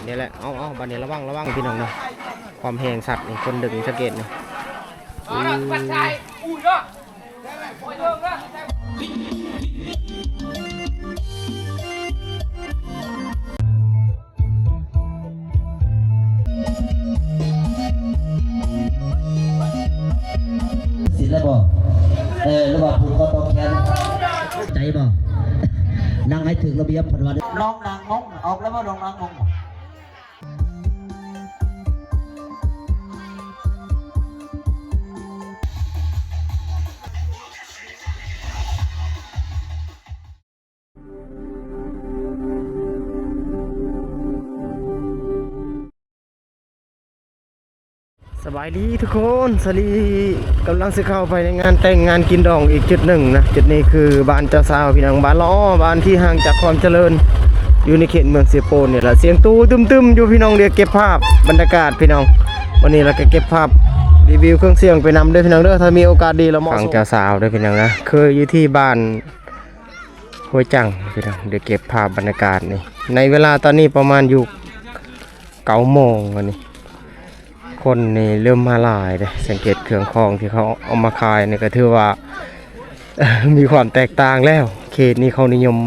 นี่แหละเอาบัดนี้ระวังพี่น้องนะความแหงสัตว์นี่คนดึงสังเกตนี่สิแล้วบ่ระหว่างผูกคอตองแขนใจบ่นั่งให้ถึงระเบียบผัดวันน้องนางงงออกแล้วว่าน้องนางงงสบายดีทุกคนสลีกำลังจะเข้าไปในงานแต่งงานกินดองอีกจุดหนึ่งนะจุดนี้คือบ้านเจ้าสาวพี่น้องบ้านล้อบ้านที่ห่างจากความเจริญอยู่ในเขตเมืองเสียโปนเนี่ยแหละเสียงตู้ตึมๆอยู่พี่น้องเดี๋ยวเก็บภาพบรรยากาศพี่น้องวันนี้เราก็เก็บภาพรีวิวเครื่องเสียงไปนำด้วยพี่น้องเด้อถ้ามีโอกาสดีเราฟังเจ้าสาวด้วยพี่น้องนะเคยอยู่ที่บ้านห้วยจังพี่น้องเดี๋ยวเก็บภาพบรรยากาศนี่ในเวลาตอนนี้ประมาณอยู่9 โมงวันนี้คนนี่เริ่มมาหลายเลยสังเกตเครื่องคองที่เขาเอามาขายนี่ก็ถือว่า มีความแตกต่างแล้วเขตนี้เขานิยม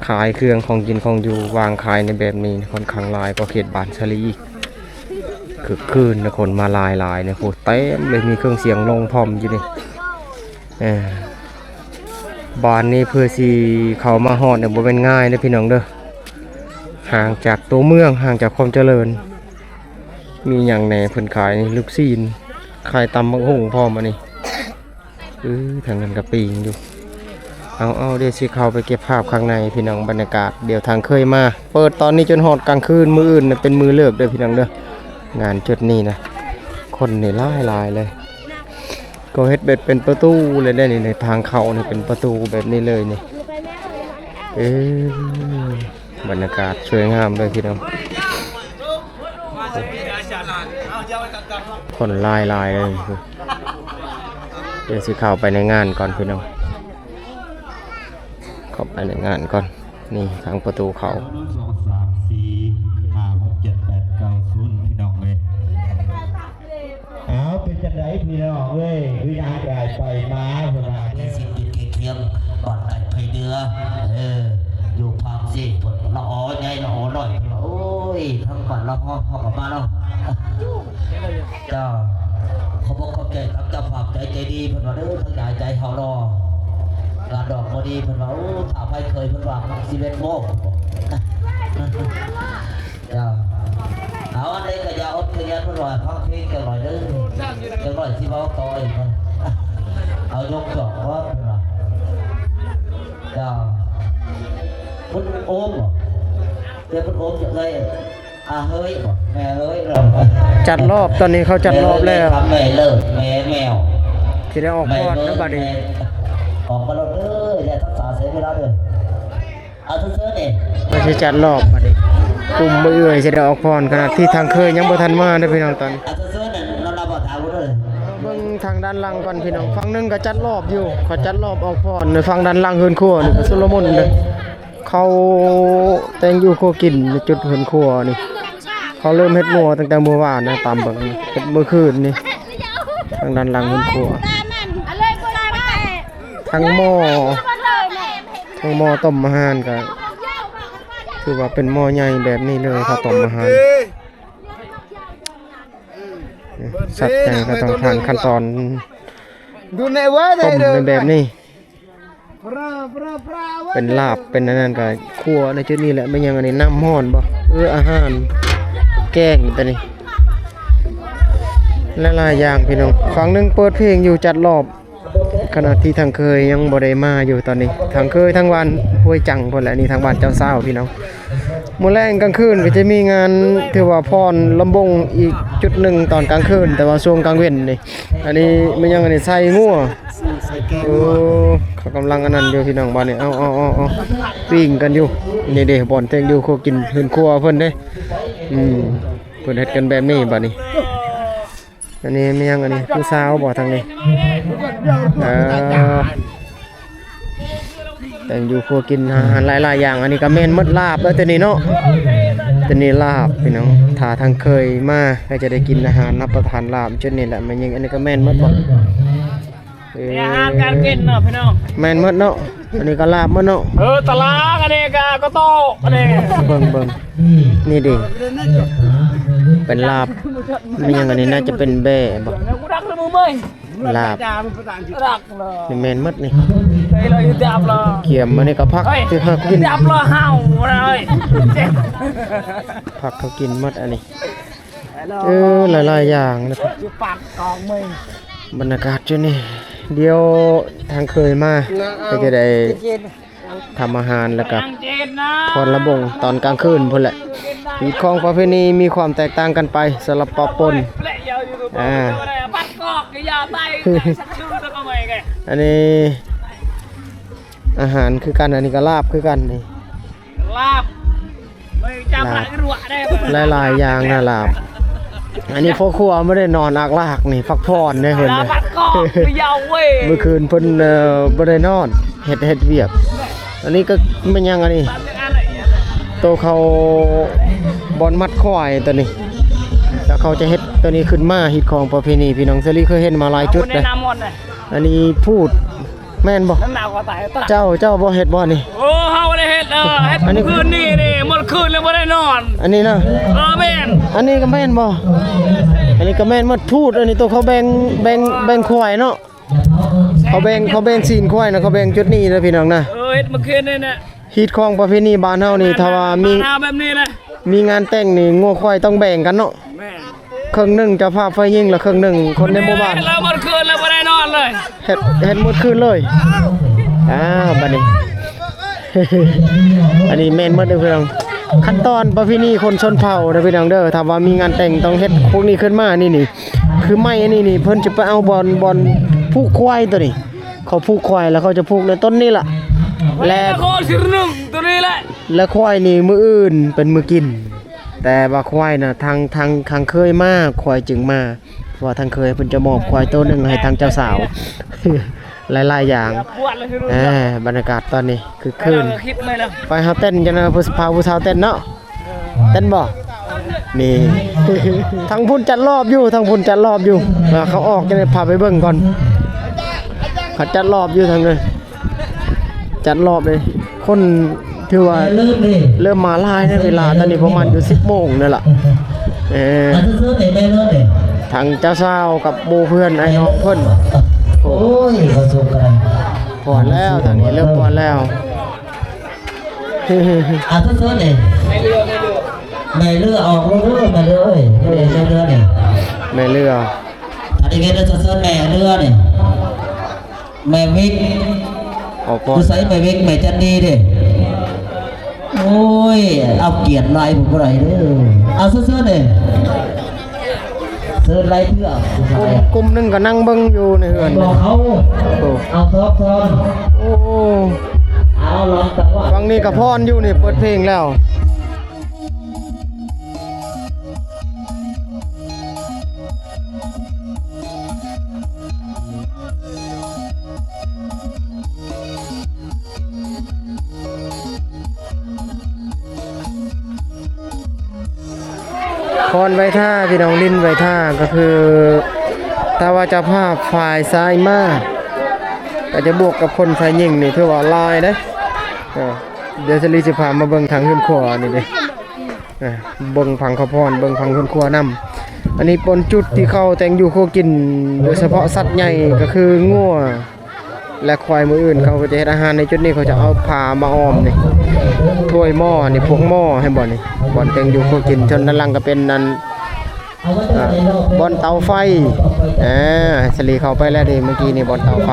ขายเครื่องของกินของอยู่วางขายในแบบนี้ค่อนข้างหลายก็เขตบานชลีอีกคือคืนนะคนมาหลายเนี่ยโหเต็มเลยมีเครื่องเสียงลงพร้อมอยู่นี่บ้านนี้เพื่อสิเขามาฮอดเนี่ยบ่เป็นง่ายนะพี่น้องเด้อห่างจากตัวเมืองห่างจากความเจริญมีอย่างแหน่เพิ่นขายนี่ลูกซีนขายตำบักหุ่งพร้อมอันนี้ทางนั้นกระปีงอยู่เอาเดี๋ยวสิเข้าไปเก็บภาพข้างในพี่น้องบรรยากาศเดี๋ยวทางเคยมาเปิดตอนนี้จนฮอดกลางคืนมื้ออื่นเป็นมื้อเลิกเด้อพี่น้องเด้องานจุดนี้นะคนนี่หลายเลยก็เฮ็ดเบ็ดเป็นประตูเลยได้นี่ในทางเข้านี่เป็นประตูแบบนี้เลยนี่บรรยากาศสวยงามเลยพี่น้องคนลายเลยเดี๋ยวสิเข้าไปในงานก่อนพี่น้องเข้าไปในงานก่อนนี่ทางประตูเขา2 3 4 5 6 7 8 9 0พี่น้องเลยเป็นจังไดพี่น้องเลยวินาทีไปมาเวลาที่สิบดินเคียงบอดไก่ไผ่เดืออยู่ภาคสิผลละอ้อไงละอ้อหน่อยโอ้ยทั้งก่อนละอ้อกับมาแล้วเจ้าเขาบอกเขาใจครับเจ้าภาพใจดีเพิ่นว่าเด้อทั้งใจเฮารอการดอกพอดีเพิ่นว่าโอ้ถ้าไปเคยเพิ่นว่า11 โมงเจ้าเอาอันนี้ก็อย่าอดขยันเพิ่นว่าพักเพลงกันหน่อยเด้อจังหน่อยสิเว้าต่ออีกเอายก2ว่าเพิ่นว่าเจ้าคุณโอมเดี๋ยวคุณโอมจะเลยเฮ้ยแม่เฮ้ยจัดรอบตอนนี้เขาจัดรอบแล้วแม่เลิกแม่แมวที่ได้ออกก่อนนะบัดนี้ออกมาแล้วอย่าทักษะเสียเวลาเด้อเอาเสื้อนี่ไม่ใช่จัดรอบบัดนี้กลุ่มมือเอ่ยจะได้ออกพรขณะที่ทางเคยยังบ่ทันมาได้พี่น้องตอนเอาเสื้อนี่เราบ่ถามกูเลยเบิ่งทางด้านหลังก่อนพี่น้องฝั่งนึงก็จัดรอบอยู่เขาจัดรอบออกพรในฝั่งด้านหลังเฮือนครัวนี่ก็สุลมุนเลยเขาแต่งอยู่ครัวกินในจุดเฮือนครัวนี่เขาเริ่มเฮ็ดงัวตั้งแต่เมื่อวานนะตามเบิ่งเฮ็ดเมื่อคืนนี่ทางด้านหลังเฮือนครัวทั้งหม้อต้มอาหารก็คือว่าเป็นหม้อใหญ่แบบนี้เลยเขาต้มอาหารสัตว์ใหญ่ก็ต้องผ่านขั้นตอนต้มในแบบนี้เป็นลาบเป็นนั่นก็ครัวในจุดนี้แหละไม่ยังอันนี้น้ำห้อนบ่อาหารแกงตัวนี้หลายอย่างพี่น้องฝั่งนึงเปิดเพลงอยู่จัดรอบขณะที่ทางเคยยังบ่ได้มาอยู่ตอนนี้ทางเคยทั้งวันห้วยจังพุ่นแหละนี่ทางบ้านเจ้าสาวพี่น้องมื้อแลงกลางคืนก็จะมีงานถือว่าพรลำบงอีกจุดหนึ่งตอนกลางคืนแต่ว่าช่วงกลางเว้นนี่อันนี้มันยังอันนี้ใส่งัวเขากำลังอันนั้นอยู่พี่น้องบ้านนี่เอาปิ้งกันอยู่นี่เด้บ่อนเต็งอยู่ครัวกินเพิ่นครัวเพิ่นเด้เพิ่นเฮ็ดกันแบบนี้บัดนี้อันนี้มียังอันนี้ผู้สาวบ่ทางนี้แต่งอยู่ครัวกินอาหารหลายๆอย่างอันนี้ก็แม่นมดลาบแล้วแต่นี่เนาะ จะนี่ลาบพี่น้องถ้าทางเคยมาก็จะได้กินอาหารรับประทานลาบจุดนี้แหละมันยังอันนี้ก็แม่นหมดบ่ อาหารการกินเนาะพี่น้อง แม่นหมดเนาะอันนี้ก็ลาบหมดเนาะ ตลาดอันนี้ก็โตอันนี้ เบิ่งนี่ดิเป็นลาบมันยังอันนี้น่าจะเป็นแบ่บ่ กูรักเลยมึงเมื่อย ลาบ รักเลย นี่แม่นหมดนี่ ไปเลยจับเลย เกี่ยมอันนี้ก็พักที่เขากิน จับเลยเห่าเลยเจ็บ ผักเขากินหมดอันนี้หลายๆอย่างนะครับ จะปัดกองมึง บรรยากาศจุดนี้เดี๋ยวทางเคยมาก็จะได้ทำอาหารแล้วก็ เจ็บนะ พรระบงตอนกลางคืนพุ่นแหละอีกของประเพณีมีความแตกต่างกันไปสลับปะปน ปัดกอกยาไตสักดูสักเอาไหมแก อันนี้อาหารคือกันอันนี้ก็ลาบคือกันนี่ ลาบไม่จับหลังรัวได้ หลายๆอย่างนะลาบอันนี้พ่อครัวไม่ได้นอนอักลากนี่พักผ่อนได้เพิ่น ลา เลย ปัดกอกยาวเว้ย เมื่อคืนเพิ่นบ่ได้นอนเฮ็ดเวียกอันนี้ก็มันยังอันนี้โตเขาบอลมัดควายตัวนี้แล้วเขาจะเฮ็ดตัวนี้ขึ้นมาฮิตของประเพณีพี่น้องเซรีเคยเห็นมาหลายจุดเลยอันนี้พูดแม่นบ่ น้ำหนาวก็ตายตลาด เจ้าบ่เฮ็ดบ่นี่ โอ้เฮาได้เฮ็ดเฮ็ดเมื่อคืนนี่หมดคืนแล้วบ่ได้นอน อันนี้นะ แม่น อันนี้ก็แม่นบ่อันนี้ก็แม่นหมดพูดอันนี้ตัวเขาแบ่งควายเนาะเขาแบ่งซีนควายนะเขาแบ่งจุดนี้เด้อพี่น้องนะ เฮ็ดเมื่อคืนนี่น่ะ ฮิตของประเพณีบ้านเฮานี่ถ้าว่ามี หน้าแบบนี้เลย มีงานแต่งนี่งัวควายต้องแบ่งกันเนาะ แม่น ครึ่งหนึงเจ้าภาพไฟยิงแล้วครึ่งหนึงคนในหมู่บ้าน แล้วหมดคืนแล้วบ่ได้นอนเลย เฮ็ดหมดคืนเลยบัดนี้ อันนี้แม่นหมดเด้อพี่น้องขั้นตอนประเพณีคนชนเผ่าเด้อพี่น้องเด้อถ้าว่ามีงานแต่งต้องเฮ็ดพวกนี้ขึ้นมานี่คือไม้อันนี้นี่เพิ่นจะไปเอาบอนผูกควายตัวนี้เขาผูกควายแล้วเขาจะผูกในต้นนี้ล่ะและ โคสิรึงตัวนี้แหละ และควายนี่มื้ออื่นเป็นมื้อกิน แต่ว่าควายน่ะทางเคยมาควายจึงมาเพราะว่าทางเคยเพิ่นจะมอบควายตัวหนึงให้ทางเจ้าสาว หลายๆอย่าง ปวดเลยสิรู้ บรรยากาศตอนนี้คือคืน คิดไม่แล้ว ไปเฮาเต้นจังนะผู้สาวเต้นเนาะเต้นบ่นี่ ทางพุ่นจัดรอบอยู่เขาออกจังได๋พาไปเบิ่งก่อนเขาจัดรอบอยู่ทางเลยจัดรอบเลยคนถือว่าเริ่มมาหลายในเวลาตอนนี้ประมาณอยู่10 โมงนั่นล่ะทางเจ้าสาวกับหมู่เพื่อนไอ้น้องเพิ่น โอ้ยประสบการณ์ พอแล้วทางนี้เริ่มพอแล้ว ซื้อเนี่ยไม่เลือออกเรื่อยมาเลยเรือเนี่ย แม่เรือ อันนี้ก็จะซื้อแม่เรือเนี่ยแม่วิก ออกพอ กูใส่แม่วิกแม่จันดีดิโอ้ยเอาเกียรติลายผมอะไรเด้อเอาซื้อเนี่ยซื้อลายเพื่อก ลุ่มหนึงก็นั่งเบิ่งอยู่ในเฮือน บอกเขาเอาทอม โอ้ เอาลองแต่ว่า ฟังนี่กับพรอยู่นี่เปิดเพลงแล้วพรไว้ท่าพี่น้องลิ้นไว้ท่าก็คือถ้าว่าเจะภาพฝ่ายซ้ายมาก็จะบวกกับคนฝ่ายยิงนี่ถือว่าลายเด้เดี๋ยวจะรีสิพามาเบิ่งทางขึ้นขวานี่เด้เบิ่งพังข้าวพรเบิ่งพังขึ้นขวานำอันนี้ปนจุดที่เขาแต่งอยู่โคกินโดยเฉพาะสัตว์ใหญ่ก็คืองัวและควายมืออื่นเขาก็จะเฮ็ดอาหารในจุดนี้เขาจะเอาผ้ามาอ้อมนี่ถ้วยหม้อนี่พวกหม้อให้บ่นี่บ่อนแต่งอยู่โคกินชนด้านหลังก็เป็นนั่นบ่อนเตาไฟสลีเข้าไปแล้วดิเมื่อกี้นี่บ่อนเตาไฟ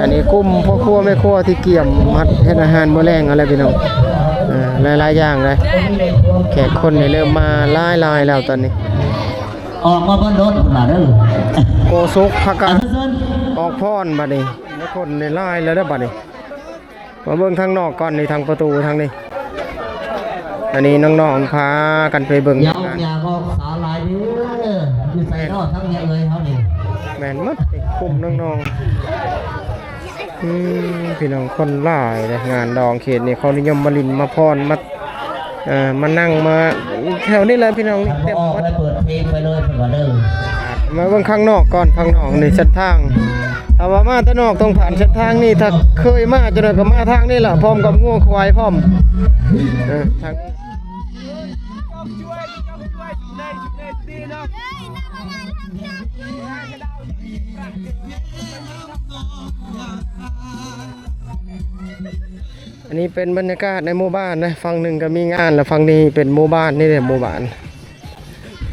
อันนี้กลุ่มพ่อครัวแม่ครัวที่เกี่ยมมัดเฮ็ดอาหารมื้อแลงอะไรพี่น้องหลายๆอย่างเลยแขกคนนี่เริ่มมาหลายแล้วตอนนี้ ออกมาบนรถมาเด้อ โกสุกพักกัน ซื้อ ออกพรบัดนี้แล้วคนในลายแล้วเด้อบัดนี้มาเบิ่งทางนอกก่อนในทางประตูทางนี้อันนี้น้องๆพากันไปเบิ่ง ยาวก็สาลายเด้ออยู่ใส่นอกทั้งเนี้ยเลยเขานี่ แม่นหมดนี่กลุ่มน้องๆพี่น้องคนหลายเลยงานดองเขตนี่เขานิยมมาลินมาพรมา มานั่งมาแถวนี้แหละพี่น้องนี่ ถ้า เต็ม ออก วัด แล้วเปิดเพลงไปเลยเพิ่นว่าเด้อ มาเบิ่งข้างนอกก่อนข้างนอกนี่เส้นทางถ้าว่ามาแต่นอกต้องผ่านเส้นทางนี่ถ้าเคยมาจนก็มาทางนี้ล่ะพร้อมกับงัวควายพร้อมทางอันนี้เป็นบรรยากาศในหมู่บ้านนะฝั่งหนึ่งก็มีงานแล้วฝั่งนี้เป็นหมู่บ้านนี่แหละหมู่บ้าน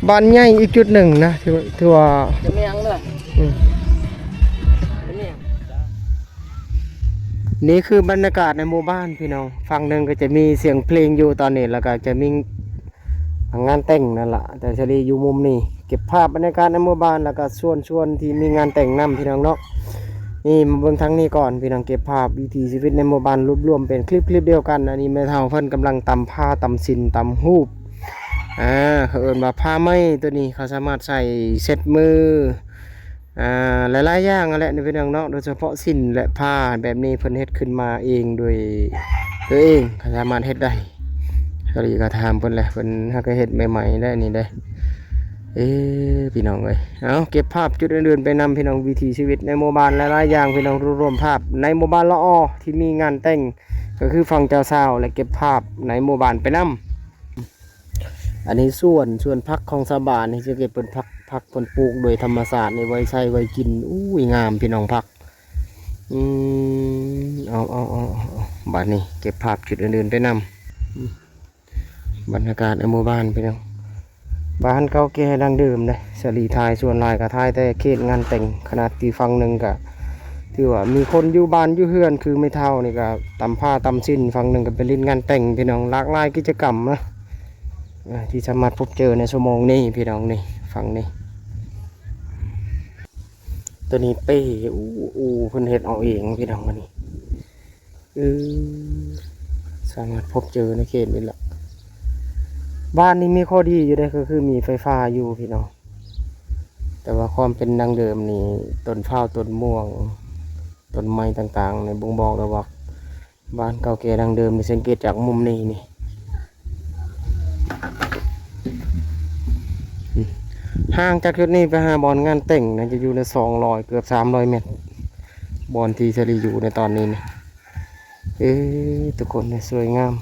บ้านใหญ่อีกจุดหนึ่งนะที่ว่า จะไม่ยังเลย นี่คือบรรยากาศในหมู่บ้านพี่น้องฝั่งหนึ่งก็จะมีเสียงเพลงอยู่ตอนนี้แล้วก็จะมีงานแต่งนั่นแหละแต่เฉลี่ยอยู่มุมนี้เก็บภาพบรรยากาศในหมู่บ้านแล้วก็ชวนที่มีงานแต่งนำพี่น้องเนาะนี่มาเบิ่งทั้งนี้ก่อนพี่น้องเก็บภาพวิถีชีวิตในหมู่บ้านรวมเป็นคลิปเดียวกันอันนี้แม่เฒ่าเพิ่นกำลังตำผ้าตำสินตำฮูบเขาเอิ้นว่าผ้าไหมตัวนี้เขาสามารถใส่เซ็ตมือหลายๆอย่างนั่นแหละในพี่น้องเนาะโดยเฉพาะสินและผ้าแบบนี้เพิ่นเฮ็ดขึ้นมาเองโดยตัวเองเขาสามารถเฮ็ดได้ก็เลยก็ถามเพิ่นแหละเพิ่นหาก็เฮ็ดใหม่ๆได้นี่ได้พี่น้องเอ้ยเอาเก็บภาพจุดอื่นๆไปนำพี่น้องวิถีชีวิตในหมู่บ้านหลายๆอย่างพี่น้องรวมภาพในหมู่บ้านละออที่มีงานแต่งก็คือฝั่งเจ้าสาวและเก็บภาพในหมู่บ้านไปนำอันนี้ส่วนพักของชาวบ้านนี่จะเก็บเป็นพักผลปลูกโดยธรรมศาสตร์ในไว้ใช้ไว้กินอุ้ยงามพี่น้องพักเอาบ้านนี้เก็บภาพจุดอื่นๆไปนำบรรยากาศในหมู่บ้านพี่น้องบ้านเก่าแก่ดังเดิมเลยสลีทายส่วนลายกับทายแต่เขตงานแต่งขนาดที่ฟังหนึ่งกะที่ว่ามีคนอยู่บ้านอยู่เฮือนคือไม่เท่านี่ก็ตำผ้าตำสิ้นฟังหนึ่งก็เป็นลิ้นงานแต่งพี่น้องหลากหลายกิจกรรมนะที่สามารถพบเจอในชั่วโมงนี้พี่น้องนี่ฟังนี่ตัวนี้เป้เพิ่นเฮ็ดเอาเองพี่น้องวันนี้สามารถพบเจอในเขตนี้แหละบ้านนี้มีข้อดีอยู่ได้ก็คือมีไฟฟ้าอยู่พี่น้องแต่ว่าความเป็นดังเดิมนี่ต้นข้าวต้นม่วงต้นไม้ต่างๆในบ่งบอกระว่าบ้านเก่าแก่ดังเดิมนี่สังเกตจากมุมนี้นี่ห่างจากจุดนี้ไปหาบอลงานแต่งนะจะอยู่ใน200เกือบ300 เมตรบอลที่เฉลี่ยอยู่ในตอนนี้นี่ทุกคนเนี่ยสวยงาม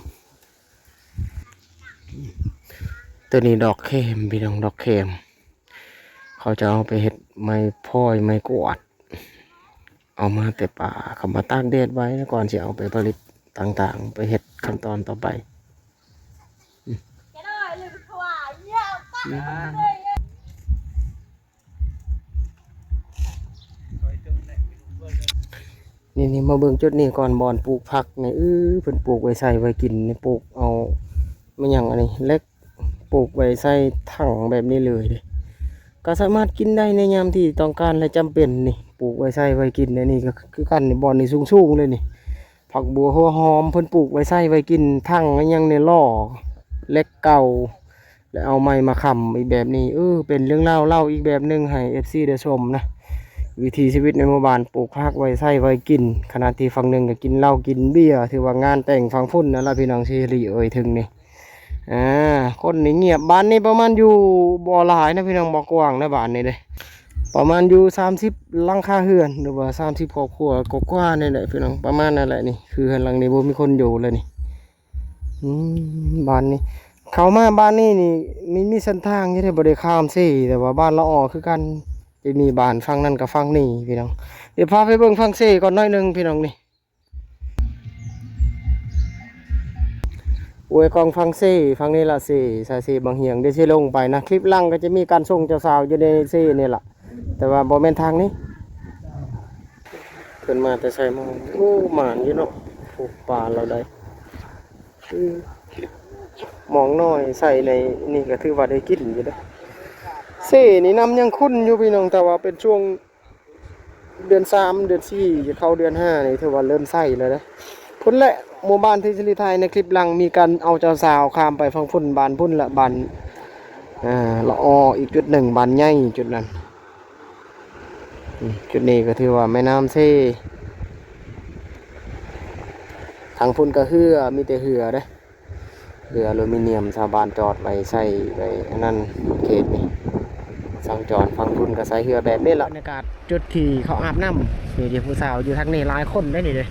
ตัวนี้ดอกเข็มพี่น้องดอกเข็มเขาจะเอาไปเห็ดไม้พ้อยไม้กวาดเอามาแต่ป่าเขามาตากแดดไว้ก่อนจะเอาไปผลิตต่างๆไปเห็ดขั้นตอนต่อไปนี่มาเบิ่งจุดนี้ก่อนบอนปลูกผักนี่เพิ่นปลูกไว้ใส่ไว้กินนี่ปลูกเอาไม่อย่างอันนี้เล็กปลูกไว้ใส่ถังแบบนี้เลยดิก็สามารถกินได้ในยามที่ต้องการและจำเป็นนี่ปลูกไว้ใส่ไว้กินนี่ก็คือกันนี่บอนนี่สูงๆเลยนี่ผักบัวหัวหอมเพิ่นปลูกไว้ใส่ไว้กินถังยังในล่อเล็กเก่าแล้วเอาไม้มาค้ำอีกแบบนี้เป็นเรื่องเล่าอีกแบบนึงให้ FC ได้ชมนะวิถีชีวิตในหมู่บ้านปลูกผักไว้ใส่ไว้กินขณะที่ฝั่งหนึ่งก็กินเหล้ากินเบียร์ถือว่างานแต่งฝั่งพุ่นนั่นล่ะพี่น้องสิริถึงนี่คนนี่เงียบบ้านนี้ประมาณอยู่บ่หลายนะพี่น้องบ่กว้างนะบ้านนี้เลยประมาณอยู่30หลังคาเรือนหรือว่า30ครอบครัวกว่าๆนี่แหละพี่น้องประมาณนั่นแหละนี่คือเรือนหลังนี้บ่มีคนอยู่เลยนี่บ้านนี้เข้ามาบ้านนี้นี่มีเส้นทางที่ได้บ่ได้ข้ามซี่แต่ว่าบ้านละออคือกันจะมีบ้านฝั่งนั้นกับฝั่งนี้พี่น้องเดี๋ยวพาไปเบิ่งฝั่งซี่ก่อนหน่อยนึงพี่น้องนี่อวยกองฟังซี่ฟังนี่ละซี่สายซี่บางเหียงเดี๋ยวสิลงไปนะคลิปลังก็จะมีการส่งเจ้าสาวอยู่ในซี่นี่แหละแต่ว่าบ่แม่นทางนี้ขึ้นมาแต่ใส่มองหมานอยู่เนาะผูกป่าเราได้มองน้อยใส่ในนี่ก็ถือว่าได้กินอยู่เด้อซี่นี่น้ำยังคุ้นอยู่พี่น้องแต่ว่าเป็นช่วงเดือน3เดือน4จะเข้าเดือน5นี่ถือว่าเริ่มใส่แล้วนะพุ่นแหละหมู่บ้านที่สิริไทยในคลิปหลังมีการเอาเจ้าสาวข้ามไปฟังพุ่นบานพุ่นละบานละอออีกจุดหนึ่งบานใหญ่จุดนั้นจุดนี้ก็ถือว่าแม่น้ำเซ่ทางพุ่นก็เหือมีแต่เหือเด้ รืออลูมิเนียมชาวบ้านจอดไว้ใส่ไว้อันนั้นเขตนี่สังจรฟังพุ่นก็ใส่เรือแบบนี้ละบรรยากาศจุดที่เขาอาบน้ำนี่เดี๋ยวผู้สาวอยู่ทางนี้หลายคนได้นี่เลย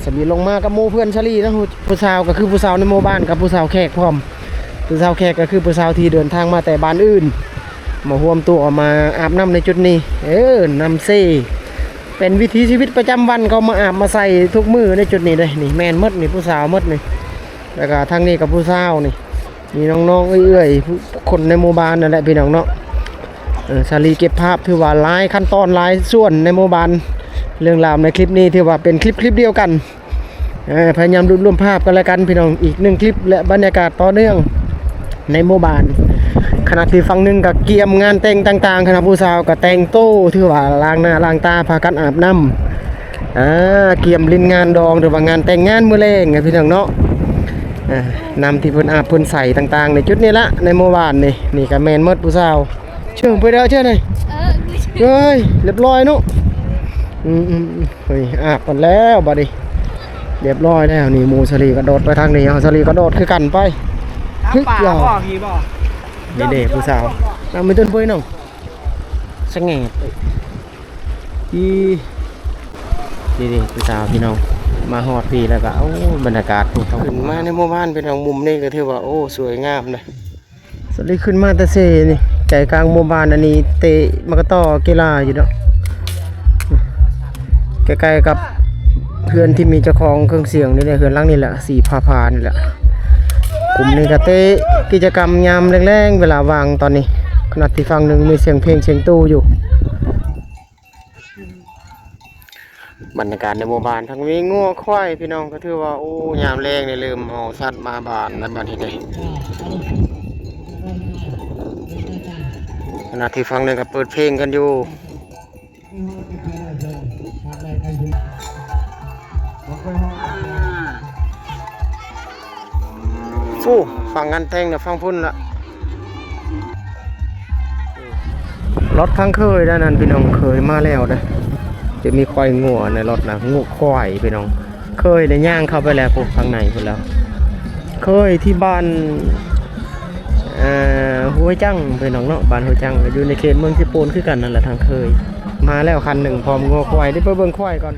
สมีลงมากับหมู่เพื่อนชลีนะผู้สาวก็คือผู้สาวในหมู่บ้านกับผู้สาวแขกพร้อมผู้สาวแขกก็คือผู้สาวที่เดินทางมาแต่บ้านอื่นมาร่วมตัวมาอาบน้ำในจุดนี้น้ำเซ่เป็นวิถีชีวิตประจำวันเขามาอาบมาใส่ทุกมือในจุดนี้เลยนี่แมนมดนี่ผู้สาวมดนี่แล้วก็ทางนี้กับผู้สาวนี่มีน้องๆเอื้อยๆคนในหมู่บ้านนั่นแหละพี่น้องเนาะชาลีเก็บภาพถือว่าหลายขั้นตอนหลายส่วนในหมู่บ้านเรื่องราวในคลิปนี้ถือว่าเป็นคลิปเดียวกันพยายามรวมภาพกันแล้วกันพี่น้องอีกหนึ่งคลิปและบรรยากาศต่อเนื่องในหมู่บ้านขณะที่ฝั่งหนึ่งกับเกียมงานแต่งต่างๆขณะผู้สาวกับแต่งโต้ถือว่าล้างหน้าล้างตาพากันอาบน้ำเกียมลินงานดองหรือว่างานแต่งงานมื้อแลงไงพี่น้องเนาะนำที่เพิ่นอาบเพิ่นใส่ต่างๆในจุดนี้ละในหมู่บ้านนี่ก็แม่นหมดผู้สาวเชื่อไปแล้วเชื่อหน่อยเฮ้ยเรียบร้อยเนาะเฮ้ยอาบกันแล้วบัดนี้เรียบร้อยแล้วนี่หมูสลีกระโดดไปทางนี้เอาสลีกระโดดคือกันไปฮึกยาวนี่เด็กผู้สาวน้ำไม่ต้นเว้ยน้องสงแงดนี่ผู้สาวพี่น้องมาฮอดพี่แล้วก็บรรยากาศขึ้นมาในหมู่บ้านเป็นทางมุมนี่ก็ถือว่าสวยงามเลยสลีขึ้นมาแต่เซนี่ใจกลางหมู่บ้านอันนี้เตะมันก็ต่อกีฬาอยู่เนาะใกล้ๆกับเพื่อนที่มีเจ้าของเครื่องเสียงนี่แหละเพื่อนลังนี่แหละสีพานี่แหละกลุ่มนี้ก็เตะกิจกรรมยามแรงๆเวลาว่างตอนนี้ขณะที่ฟังหนึ่งมีเสียงเพลงเสียงตู้อยู่บรรยากาศในหมู่บ้านทั้งมีงัวควายพี่น้องก็ถือว่ายามแรงนี่เริ่มเอาสัตว์มาบ้านในบ้านที่ใดขณะที่ฟังหนึ่งก็เปิดเพลงกันอยู่ฟูฟังงานแต่งเนี่ยฟังพุ่นละรถทั้งเคยด้านนั้นพี่น้องเคยมาแล้วนะจะมีควายงัวในรถนะงัวควายพี่น้องเคยในย่างเข้าไปแล้วพวกข้างในพุ่นแล้วเคยที่บ้านห้วยจังพี่น้องเนาะบ้านห้วยจังอยู่ในเขตเมืองสิโปนคือกันนั่นแหละทางเคยมาแล้วคันหนึ่งพร้อมงัวควายได้ไปเบิ่งควายก่อน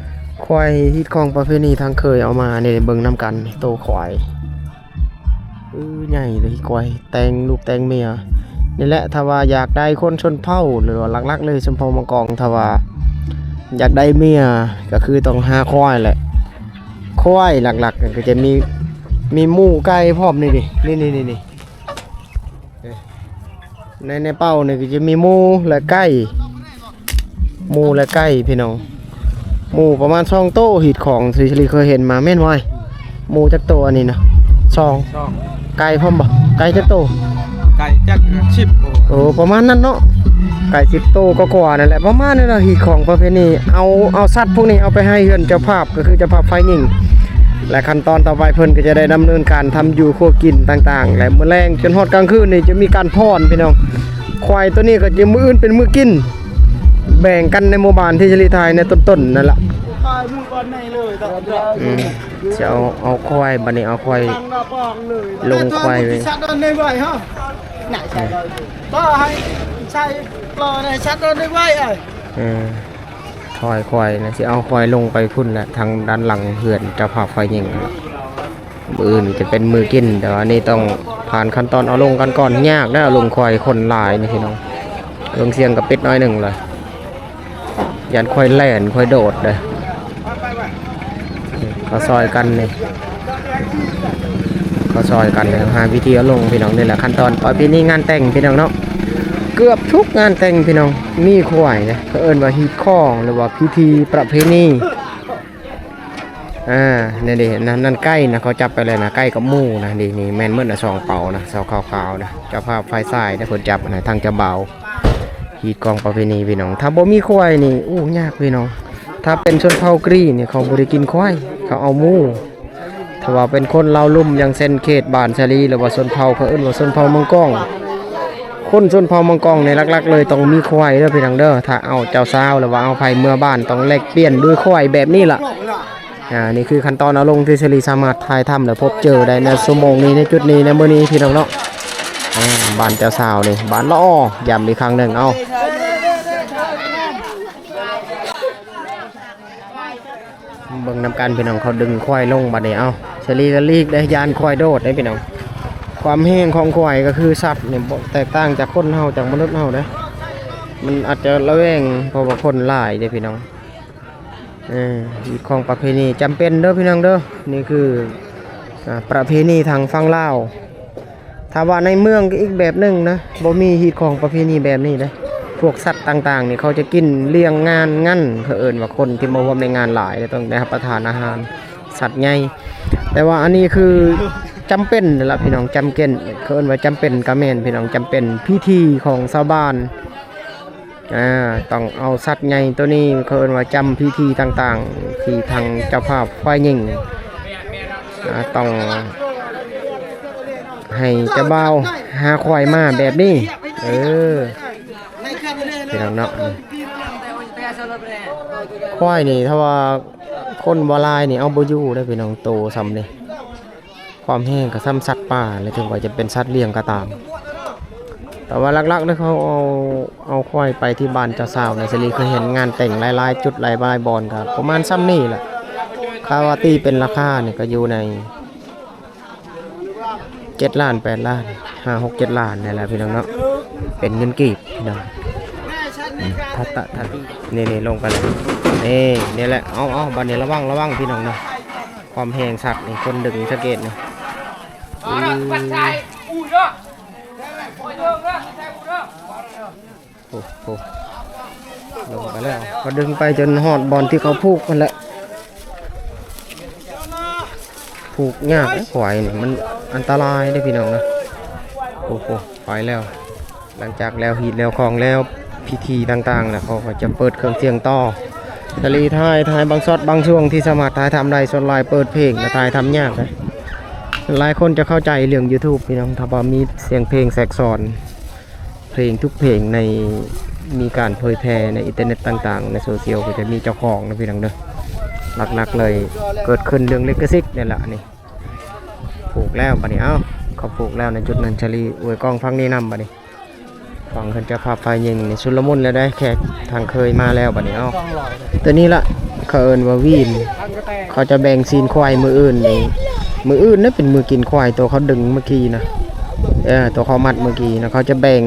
ควายฮิตของประเพณีทางเคยเอามาในเบิ่งน้ำกันโตควายใหญ่เลยควายแต่งลูกแต่งเมียนี่แหละถ้าว่าอยากได้คนชนเผ่าหรือว่าลักๆเลยชนเผ่ามังกรถ้าว่าอยากได้เมียก็คือต้องหาควายแหละควายหลักๆก็จะมีหมูไก่พร้อมนี่ในเป้านี่ก็จะมีหมูและไก่พี่น้องหมูประมาณ2โต๊ะหิดของสิริเคยเห็นมาแม่นว่าหมูจักโตอันนี้นะ2ไก่พร้อมบ่ไก่จักโตไก่จัก10ประมาณนั้นเนาะไก่10โตก็กว่านั่นแหละประมาณนั้นหิดของประเพณีเอาสัตว์พวกนี้เอาไปให้เฮือนเจ้าภาพก็คือเจ้าภาพไฟยิงและขั้นตอนต่อไปเพิ่นก็จะได้ดำเนินการทำอยู่ครัวกินต่างๆและมื้อแรงจนฮอดกลางคืนนี่จะมีการพ่อนพี่น้องควายตัวนี้ก็จะมื้ออื่นเป็นมื้อกินแบ่งกันในหมู่บ้านที่ชลิทายในต้นๆนั่นแหละจะเอาควายบัดนี้เอาควายลงควายไว้ถอยควายนะสิเอาควายลงไปพุ่นแหละทางด้านหลังเหือนเจ้าภาพไฟยิงมืออื่นจะเป็นมือกินแต่ว่านี่ต้องผ่านขั้นตอนเอาลงกันก่อนยากได้เอาลงควายคนลายนี่พี่น้องลงเสียงกับเป็ดน้อยหนึ่งเลยยันควายแล่นควายโดดเลยเขาซอยกันนี่เขาซอยกันเลยหาวิธีเอาลงพี่น้องนี่แหละขั้นตอนประเพณีงานแต่งพี่น้องเนาะเกือบทุกงานแต่งพี่น้องมีควายนะเขาเอิ้นว่าฮีทข้องหรือว่าพิธีประเพณีเนี่ยดินั่นใกล้นะเขาจับไปเลยนะใกล้กับหมู่นะนี่แมนเมื่อนะ2เป่านะ2ขาวๆนะเจ้าภาพไฟสายได้ผลจับนะทางจะเบาฮีทกองประเพณีพี่น้องถ้าบ่มีควายนี่ยากพี่น้องถ้าเป็นชนเผ่ากรีเนี่ยเขาบ่ได้กินควายเขาเอาหมู่ถ้าว่าเป็นคนลาวลุ่มอย่างเส้นเขตบ้านชาลีหรือว่าชนเผ่าเขาเอิ้นว่าชนเผ่ามังกรคนชนเผ่ามังกรในหลักๆเลยต้องมีควายเด้อพี่น้องเด้อถ้าเอาเจ้าสาวหรือว่าเอาไผเมื่อบ้านต้องแลกเปลี่ยนด้วยควายแบบนี้ล่ะ นี่คือขั้นตอนเอาลงที่เชลีสามารถถ่ายทำแล้วพบเจอได้ในชั่วโมงนี้ในจุดนี้ในมื้อนี้พี่น้องเนาะบ้านเจ้าสาวนี่บ้านละอ้อย้ำอีกครั้งหนึ่งเอาเบิ่งนำกันพี่น้องเขาดึงควายลงบัดนี้เอาเชลีก็ลีกได้ยานควายโดดได้พี่น้องความแห้งของควายก็คือสัตว์เนี่ยแตกต่างจากคนเฮาจากมนุษย์เฮาเด้มันอาจจะระแวงเพราะว่าคนหลายเด้พี่น้องของประเพณีจำเป็นเด้อพี่น้องเด้อนี่คือประเพณีทางฝั่งลาวถ้าว่าในเมืองก็อีกแบบหนึ่งนะบ่มีฮีตของประเพณีแบบนี้เลยพวกสัตว์ต่างๆนี่เขาจะกินเลี้ยงงานงั้นเขาเอิ้นว่าคนที่มาร่วมในงานหลายต้องได้รับประทานอาหารสัตว์ใหญ่แต่ว่าอันนี้คือจำเป็นนั่นล่ะพี่น้องจำเป็นเขาเอิ้นว่าจำเป็นกะแม่นพี่น้องจำเป็นพิธีของชาวบ้านต้องเอาสัตว์ใหญ่ตัวนี้เขาเอิ้นว่าจำพิธีต่างๆที่ทางเจ้าภาพฝ่ายหญิงต้องให้เจ้าบ่าวหาควายมาแบบนี้พี่น้องเนาะควายนี่ถ้าว่าคนบ่ลายนี่เอาบ่อยู่ได้พี่น้องโตซ้ำนี่ความแห้งก็ซ้ำสัตว์ป่าเลยถึงว่าจะเป็นสัตว์เลี้ยงก็ตามแต่ว่าหลักๆเนี่ยเขาเอาควายไปที่บ้านเจ้าสาวในสลีเคยเห็นงานแต่งหลายๆจุดหลายบายบอลครับประมาณซ้ำนี่แหละค่าว่าตีเป็นราคาเนี่ยก็อยู่ใน7 ล้าน 8 ล้าน 5 6 7 ล้านนี่แหละพี่น้องเนาะเป็นเงินกีบพี่น้องทัดนี่ลงไปเลยนี่แหละเอาบัดนี้ระวังพี่น้องเนาะความแห้งสัตว์นี่คนดึงสังเกตนี่โอ้โหลงไปแล้วก็ดึงไปจนหอดบอลที่เขาผูกกันแหละผูกยากไอ้ควายนี่มันอันตรายได้พี่น้องนะโอ้โหไปแล้วหลังจากแล้วหีดแล้วคลองแล้วพิธีต่างๆนะเขาก็จะเปิดเครื่องเสียงต่อทะเลไทยบางช็อตบางช่วงที่สามารถถ่ายทำได้ส่วนลายเปิดเพลงถ่ายทำยากนะหลายคนจะเข้าใจเรื่อง YouTube พี่น้องถ้าว่ามีเสียงเพลงแทรกซ้อนเพลงทุกเพลงในมีการเผยแพร่ในอินเทอร์เน็ตต่างๆในโซเชียลก็จะมีเจ้าของนะพี่น้องเด้อหลักๆเลยเกิดขึ้นเรื่องลิขสิทธิ์นี่แหละนี่ผูกแล้วบัดนี้เขาผูกแล้วในจุดนั้นชลีอวยกองฟังนี้นำบัดนี้ฟังคนจะพาไฟยิงในชุลมุนแล้วได้แขกทางเคยมาแล้วบัดนี้ตัวนี้ละเขาเอิ้นว่าวีนเขาจะแบ่งซีนควายมืออื่นนี่มืออื่นนั่นเป็นมือกินควายตัวเขาดึงเมื่อกี้นะตัวเขามัดเมื่อกี้นะเขาจะแบ่ง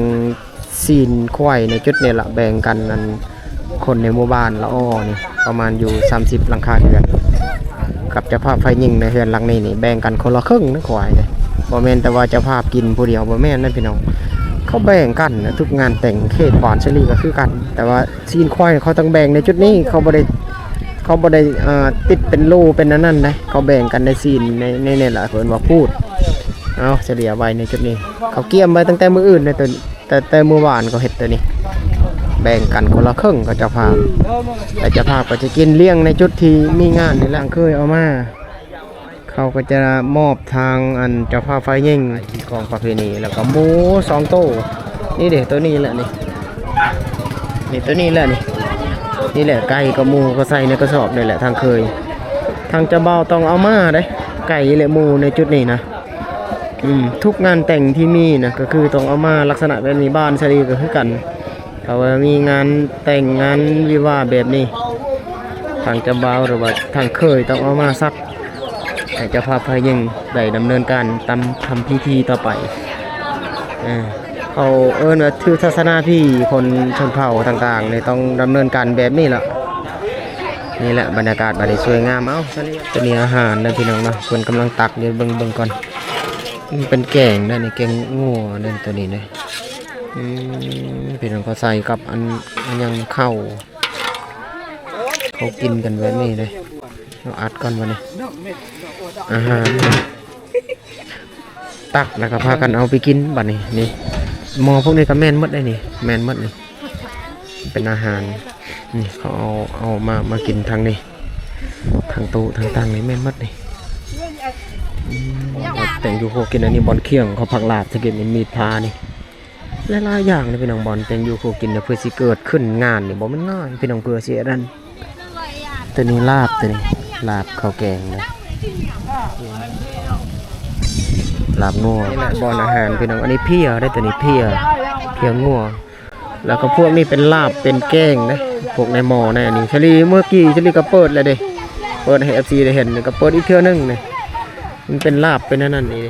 ซีนควายในจุดนี้ละแบ่งกันนั้นคนในหมู่บ้านละอ้อนี่ประมาณอยู่30หลังคาเรือนกับเจ้าภาพไฟยิงในเรือนหลังนี้นี่แบ่งกันคนละครึ่งนะควายเลยบ่แม่นแต่ว่าเจ้าภาพกินผู้เดียวบ่แม่นนั่นพี่น้องเขาแบ่งกันนะทุกงานแต่งเขตบ้านเชลีก็คือกันแต่ว่าซีนควายเขาต้องแบ่งในจุดนี้เขาบ่ได้ติดเป็นรูเป็นนั่นนะเขาแบ่งกันในซีนในนี่แหละเพิ่นว่าพูดเอาเฉลี่ยไว้ในจุดนี้เขาเกี่ยมไว้ตั้งแต่มื้ออื่นในตัวแต่มื้อวานเขาเฮ็ดตัวนี้แบ่งกันคนละครึ่งกับเจ้าภาพแต่เจ้าภาพก็จะกินเลี้ยงในจุดที่มีงานนี่แหละเคยเอามาเขาก็จะมอบทางอันเจ้าภาพไฟยิงของประเพณีแล้วก็หมู2 โต้นี่เด็กตัวนี้แหละนี่ตัวนี้แหละนี่แหละไก่กับหมูก็ใส่ในกระสอบนี่แหละทางเคยทางเจ้าบ่าวต้องเอามาได้ไก่และหมูในจุดนี้นะทุกงานแต่งที่มีนะก็คือต้องเอามาลักษณะแบบนี้บ้านชลีก็คือกันถ้าว่ามีงานแต่งงานวิวาห์แบบนี้ทางเจ้าบ่าวหรือว่าทางเคยต้องเอามาซักให้เจ้าภาพพายิงได้ดำเนินการตามทำพิธีต่อไปเขาเอิ้นว่าถือศาสนาพี่คนชนเผ่าต่างๆเนี่ยต้องดำเนินการแบบนี้แหละนี่แหละบรรยากาศบัดนี้สวยงามตัวนี้อาหารนะพี่น้องนะคนกำลังตักเดี๋ยวเบิ่งก่อนเป็นแกงนะนี่แกงงัวนั่นตัวนี้นะพี่น้องเขาใส่กับอันยังเข้าเขากินกันแบบนี้เลยเราอัดก่อนวันนี้อาหารตักแล้วก็พากันเอาไปกินบัดนี้นี่หม้อพวกนี้ก็แม่นหมดได้นี่แม่นหมดนี่เป็นอาหารนี่เขาเอามากินทางนี้ทางตู้ทางตังนี่แม่นหมดนี่แต่งอยู่โคกินอันนี้บอลเคี่ยงเขาผักลาบสกินมีดพานี่หลายๆอย่างเลยพี่น้องบอลแต่งอยู่โคกินเนี่ยเพื่อสิเกิดขึ้นงานนี่บ่มันง่ายพี่น้องเพื่อเสียดันตัวนี้ลาบตัวนี้ ลาบข้าวแกงนะลาบงัวนี่แหละบอนอาหารพี่น้องอันนี้เพียได้ตัวนี้เพียงัวแล้วก็พวกนี้เป็นลาบเป็นแกงนะพวกในหม้อในอันนี้ชลีเมื่อกี้ชลีก็เปิดเลยเด้เปิดให้ FC ได้เห็นก็เปิดอีกเทื่อนึงนี่มันเป็นลาบเป็นนั่นนี่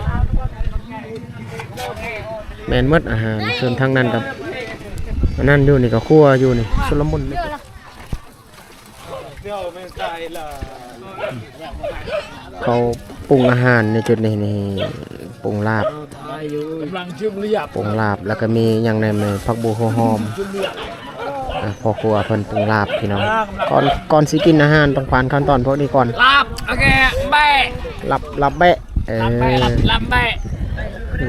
แม่นหมดอาหารส่วนทางนั้นกับอันนั้นอยู่นี่ก็ครัวอยู่นี่ชุลมุนนี่เขาปรุงอาหารในจุดนี้นี่ปรุงลาบปรุงลาบแล้วก็มีอย่างในมือผักบัวหัวหอมพอครัวเพิ่นปรุงลาบพี่น้องก่อนสิกินอาหารต้องผ่านขั้นตอนพวกนี้ก่อนลาบโอเคแบะลับแบะลาบแบะ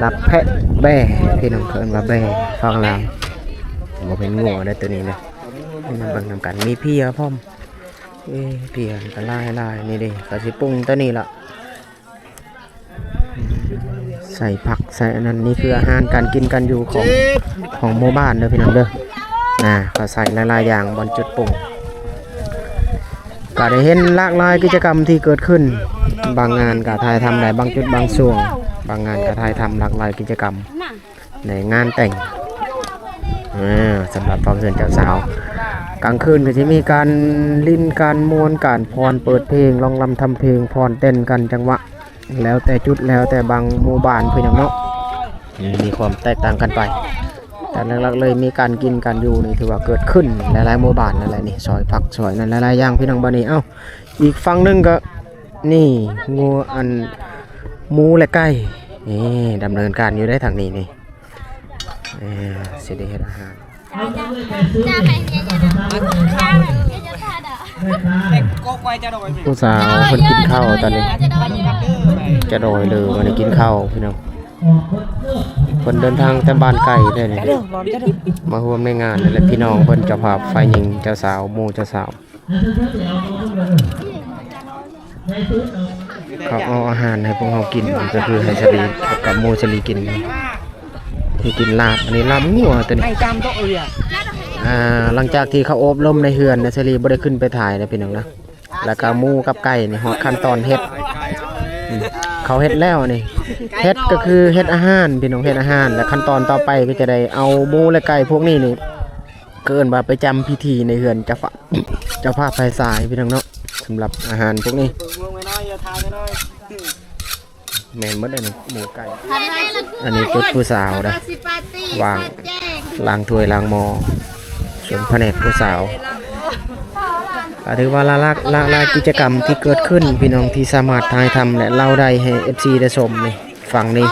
ลับแพะแบะพี่น้องเพิ่นว่าแบะฟังลาวบ่เป็นงัวได้ตัวนี้นะมันเบิ่งนำกันมีเพียพร้อมเพียก็ลายนี่เด้ก็สิปรุงตัวนี้ล่ะใส่ผักใส่อันนั้นนี่คืออาหารการกินกันอยู่ของหมู่บ้านเด้อพี่น้องเด้อก็ใส่หลายๆอย่างบนจุดปรุงก็ได้เห็นหลากหลายกิจกรรมที่เกิดขึ้นบางงานก็ถ่ายทำได้บางจุดบางช่วงบางงานก็ถ่ายทำหลากหลายกิจกรรมในงานแต่งสำหรับความเพื่อนเจ้าสาวกลางคืนก็จะมีการลิ้นการมวนการพรเปิดเพลงร้องรำทำเพลงพรเต้นกันจังหวะแล้วแต่จุดแล้วแต่บางหมู่บ้านเพื่อนเนาะมีความแตกต่างกันไปแต่หลักๆเลยมีการกินการอยู่นี่ถือว่าเกิดขึ้นหลายๆหมู่บ้านนั่นแหละนี่ซอยผักซอยนั่นหลายๆอย่างพี่น้องบ้านนี้อีกฝั่งนึงก็นี่งูอันหมูและไก่ดำเนินการอยู่ได้ทางนี้นี่สิได้เฮ็ดอาหารผู้สาวเพิ่นกินข้าวตอนนี้จะโดยเลยวันนี้กินข้าวพี่น้องเพิ่นเดินทางแต่บ้านไกลได้นี่มาร่วมในงานนั่นแหละพี่น้องเพิ่นเจ้าภาพฝ่ายหญิงเจ้าสาวหมู่เจ้าสาวเขาเอาอาหารให้พวกเรากินก็คือให้ชลีกับหมู่ชลีกินที่กินลาบอันนี้ลาบงัวตัวนี้หลังจากที่เขาอบรมในเฮือนนะชลีบ่ได้ขึ้นไปถ่ายนะพี่น้องนะแล้วก็หมูกับไก่นี่ฮอดขั้นตอนเฮ็ดเขาเฮ็ดแล้วนี่เฮ็ดก็คือเฮ็ดอาหารพี่น้องเฮ็ดอาหารแล้วขั้นตอนต่อไปก็จะได้เอาหมูและไก่พวกนี้นี่เกินว่าไปจำพิธีในเฮือนเจ้าภาพภายสายพี่น้องเนาะสำหรับอาหารพวกนี้แม่นหมดเลยนะหมูไก่อันนี้จุดผู้สาวนะวางล้างถ้วยล้างหม้อส่วนแผนกผู้สาวก็ถือว่าลากกิจกรรมที่เกิดขึ้นพี่น้องที่สามารถถ่ายทำและเล่าได้ให้ FC ได้ชมนี่ฝั่งนี้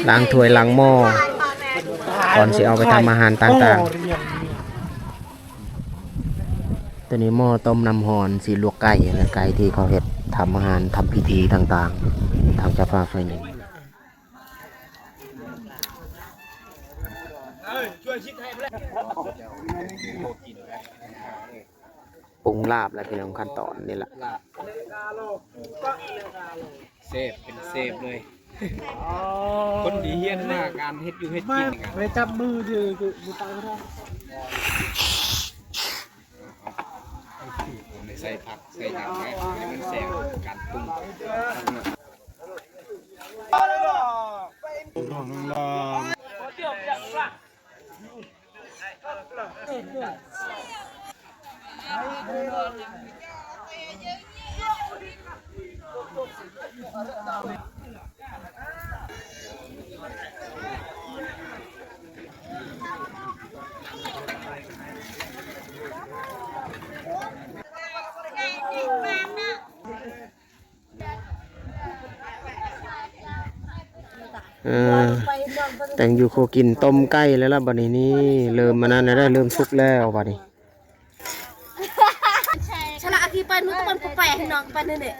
ล้างถ้วยล้างหม้อก่อนสิเอาไปทำอาหารต่างๆตัวนี้หม้อต้มน้ำหอนสีลวกไก่และไก่ที่เขาเฮ็ดทำอาหารทำพิธีต่างๆทางเจ้าฟ้าไฟหนึ่งปรุงลาบแล้วพี่น้องขั้นตอนนี่แหละเซฟเป็นเซฟเลยคนดีเฮียนมากการเฮ็ดอยู่เฮ็ดกินกันไปจับมือถือมือตาก็ได้ใส่ผักใส่หนังไงให้มันแซ่บการปรุงแต่งอยู่โคกินต้มไก่แล้วล่ะบัดนี้นี่เริ่มมานั่นแล้วเริ่มสุกแล้วบัดนี้ฉลาดที่ไปนู้นต้นแปะให้น้องไปนี่เนี่ย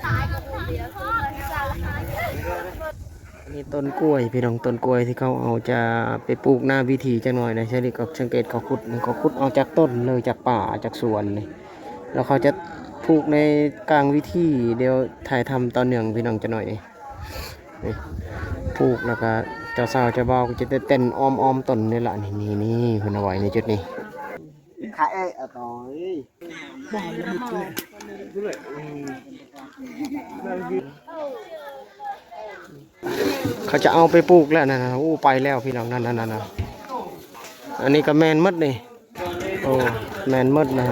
นี่ต้นกล้วยพี่น้องต้นกล้วยที่เขาเอาจะไปปลูกหน้าวิถีจังหน่อยนะใช่ดิก็สังเกตเขาขุดออกจากต้นเลยจากป่าจากสวนเลยแล้วเขาจะปลูกในกลางวิถีเดี๋ยวถ่ายทำตอนหนึ่งพี่น้องจะหน่อยนี่ปลูกแล้วก็เจ้าสาวเจ้าบ่าวก็จะเต้นอ้อมต้นนี่แหละนี่เพิ่นเอาไว้ในจุดนี้ขายต่อย เขาจะเอาไปปลูกแล้วนะอู้ไปแล้วพี่น้องนั่นอันนี้ก็แมนมดนี่โอ้แมนมดนะ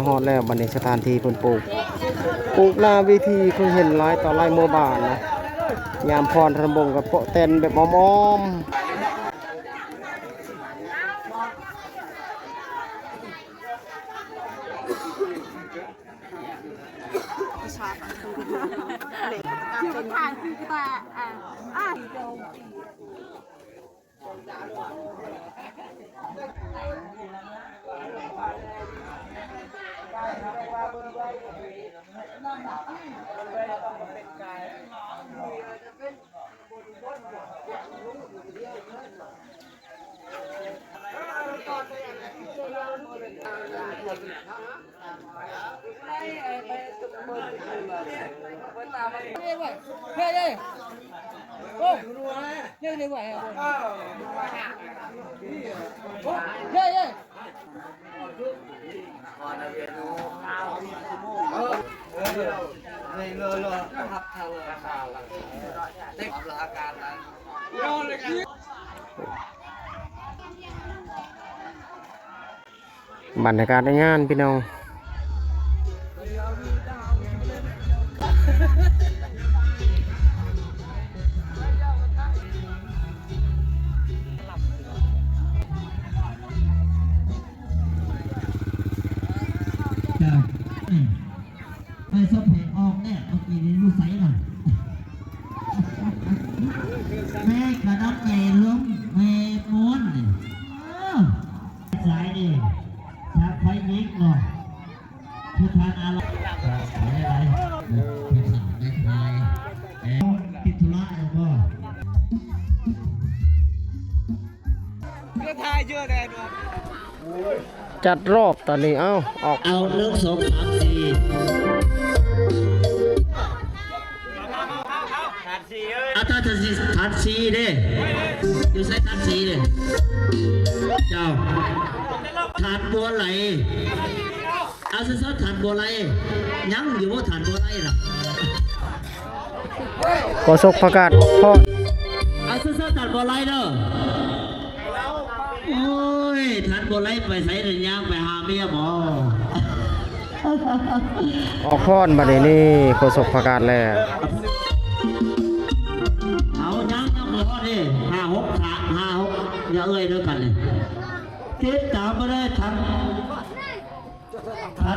ฮอดแล้วบัดนี้สถานที่เพิ่นปลูกหน้าเวิธีเพิ่นเห็นหลายต่อหลายหมู่บ้านนะยามพรทำบงกับโปะเต้นแบบอ้อมบรรยากาศในงานพี่น้องไปสอบเพลงออกเนี่ยเมื่อกี้นี้รู้ไซส์หน่อยแม่กระดองใหญ่ล้มแม่ม้วนสายนี่ถ้าไฟยิงหน่อยทุกทานอะไรอะไรติดธุระแล้วก็จัดรอบตอนนี้ออก เอาเรื่อง2 3 4เอาถ้าฐานสีเด้อยู่ใส่ฐานสีเด้เจ้าฐานบัวไหลเอาซะฐานบัวไหลยังอยู่ว่าฐานบัวไหลล่ะ กสกประกาศพ่อ เอาซะฐานบัวไหลเด้อโอ้ยฐานบัวไหลไปใส่เดินยางไปหาเมียบ่ ออกพรบัดนี้นี่กสกประกาศแล้ว เอายังเหลือดิ5-6อย่าเอ่ยด้วยกันเลยติดตามมาได้ทัน